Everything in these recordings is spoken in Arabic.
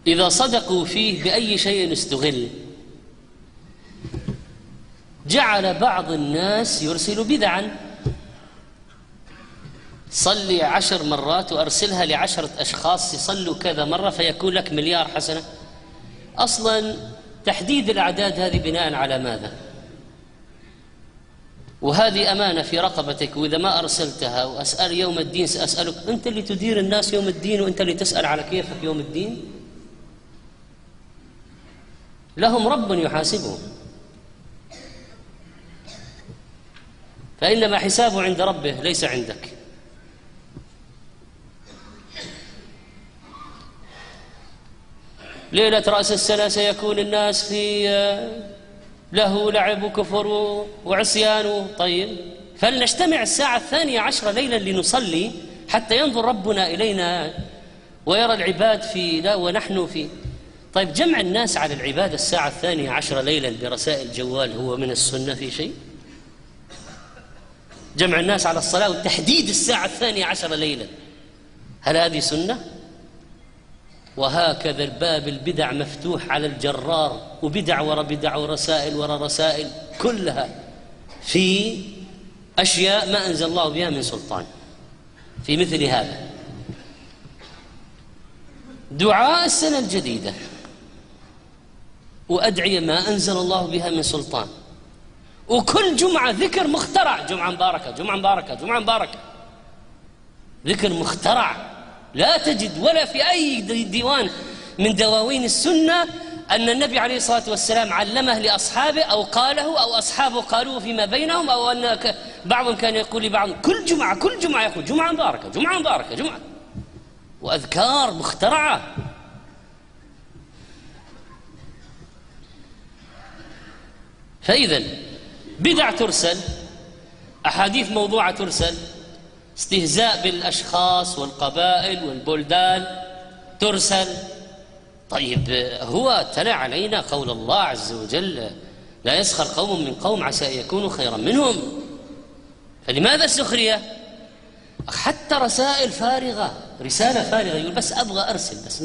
إذا صدقوا فيه بأي شيء استغل، جعل بعض الناس يرسل بدعا، صلي 10 مرات وأرسلها ل10 أشخاص يصلوا كذا مرة فيكون لك مليار حسنة. أصلا تحديد الأعداد هذه بناء على ماذا؟ وهذه أمانة في رقبتك، وإذا ما أرسلتها وأسأل يوم الدين سأسألك، أنت اللي تدير الناس يوم الدين وأنت اللي تسأل على كيفك يوم الدين. لهم رب يحاسبهم، فإنما حسابه عند ربه ليس عندك. ليلة رأس السنة سيكون الناس في له لعب وكفر وعصيان. طيب فلنجتمع الساعة 12 ليلا لنصلي حتى ينظر ربنا إلينا ويرى العباد في ونحن في. طيب جمع الناس على العبادة الساعة 12 ليلا برسائل جوال هو من السنة في شيء؟ جمع الناس على الصلاة وتحديد الساعة 12 ليلا، هل هذه سنة؟ وهكذا الباب البدع مفتوح على الجرار، وبدع ورا بدع ورسائل ورا رسائل، كلها في أشياء ما أنزل الله بها من سلطان. في مثل هذا دعاء السنة الجديدة وأدعية ما أنزل الله بها من سلطان، وكل جمعة ذكر مخترع، جمعة مباركة جمعة مباركة جمعة مباركة، ذكر مخترع. لا تجد ولا في أي ديوان من دواوين السنة أن النبي عليه الصلاة والسلام علمه لأصحابه أو قاله أو أصحابه قالوه فيما بينهم، أو أن بعضهم كان يقول لبعض كل جمعة يقول جمعة مباركة جمعة مباركة جمعة، وأذكار مخترعة. فإذا بدع ترسل، أحاديث موضوعة ترسل، استهزاء بالأشخاص والقبائل والبلدان ترسل. طيب هو تلا علينا قول الله عز وجل لا يسخر قوم من قوم عسى أن يكونوا خيرا منهم، فلماذا السخرية؟ حتى رسائل فارغة، رسالة فارغة يقول بس أبغى أرسل، بس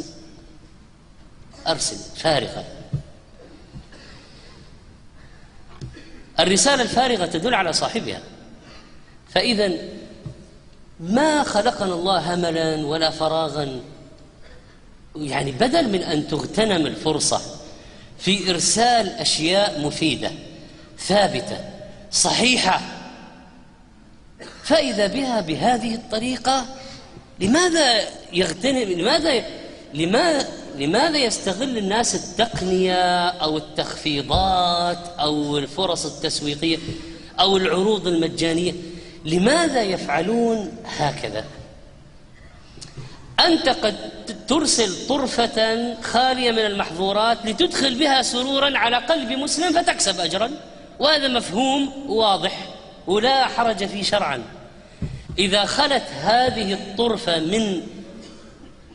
أرسل، فارغة. الرسالة الفارغة تدل على صاحبها. فإذا ما خلقنا الله هملا ولا فراغا، يعني بدل من أن تغتنم الفرصة في إرسال أشياء مفيدة ثابتة صحيحة فإذا بها بهذه الطريقة، لماذا يغتنم؟ لماذا يستغل الناس التقنية أو التخفيضات أو الفرص التسويقية أو العروض المجانية؟ لماذا يفعلون هكذا؟ أنت قد ترسل طرفة خالية من المحظورات لتدخل بها سرورا على قلب مسلم فتكسب أجرا، وهذا مفهوم واضح ولا حرج فيه شرعا. إذا خلت هذه الطرفة من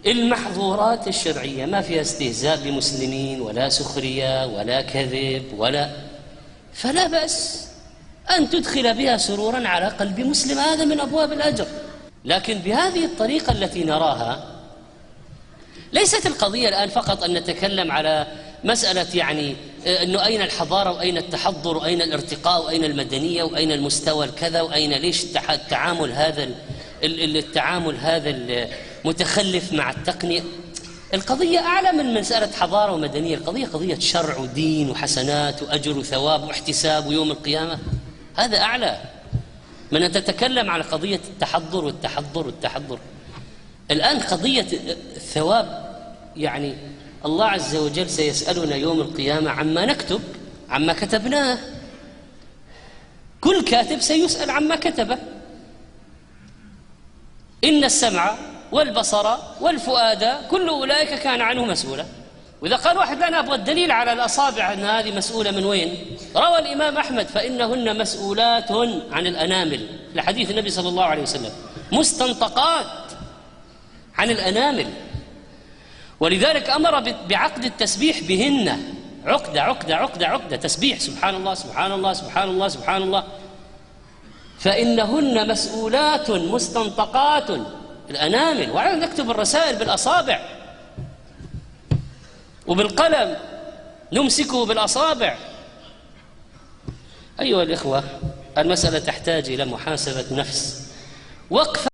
المحظورات الشرعية ما فيها استهزاء بمسلمين ولا سخرية ولا كذب فلا بأس أن تدخل بها سرورا على قلب مسلم، هذا من أبواب الأجر. لكن بهذه الطريقة التي نراها ليست القضية الآن فقط أن نتكلم على مسألة يعني أنه أين الحضارة وأين التحضر وأين الارتقاء وأين المدنية وأين المستوى الكذا وأين ليش التعامل هذا المتخلف مع التقنية. القضية أعلى من مسألة حضارة ومدنية، القضية قضية شرع ودين وحسنات وأجر وثواب واحتساب ويوم القيامة، هذا أعلى من أن تتكلم على قضية التحضر والتحضر. الآن قضية الثواب، يعني الله عز وجل سيسألنا يوم القيامة عما نكتب، عما كتبناه. كل كاتب سيسأل عما كتبه. إن السمع والبصر والفؤاد كل أولئك كان عنه مسؤولا. وإذا قال واحد لا أنا أبغى الدليل على الأصابع أن هذه مسؤولة من وين؟ روى الإمام أحمد فإنهن مسؤولات عن الأنامل، لحديث النبي صلى الله عليه وسلم، مستنطقات عن الأنامل. ولذلك أمر بعقد التسبيح بهن، عقدة تسبيح، سبحان الله سبحان الله سبحان الله سبحان الله. فإنهن مسؤولات مستنطقات الأنامل، وعلى نكتب الرسائل بالأصابع. وبالقلم نمسكه بالأصابع. أيها الإخوة، المسألة تحتاج إلى محاسبة نفس، وقفة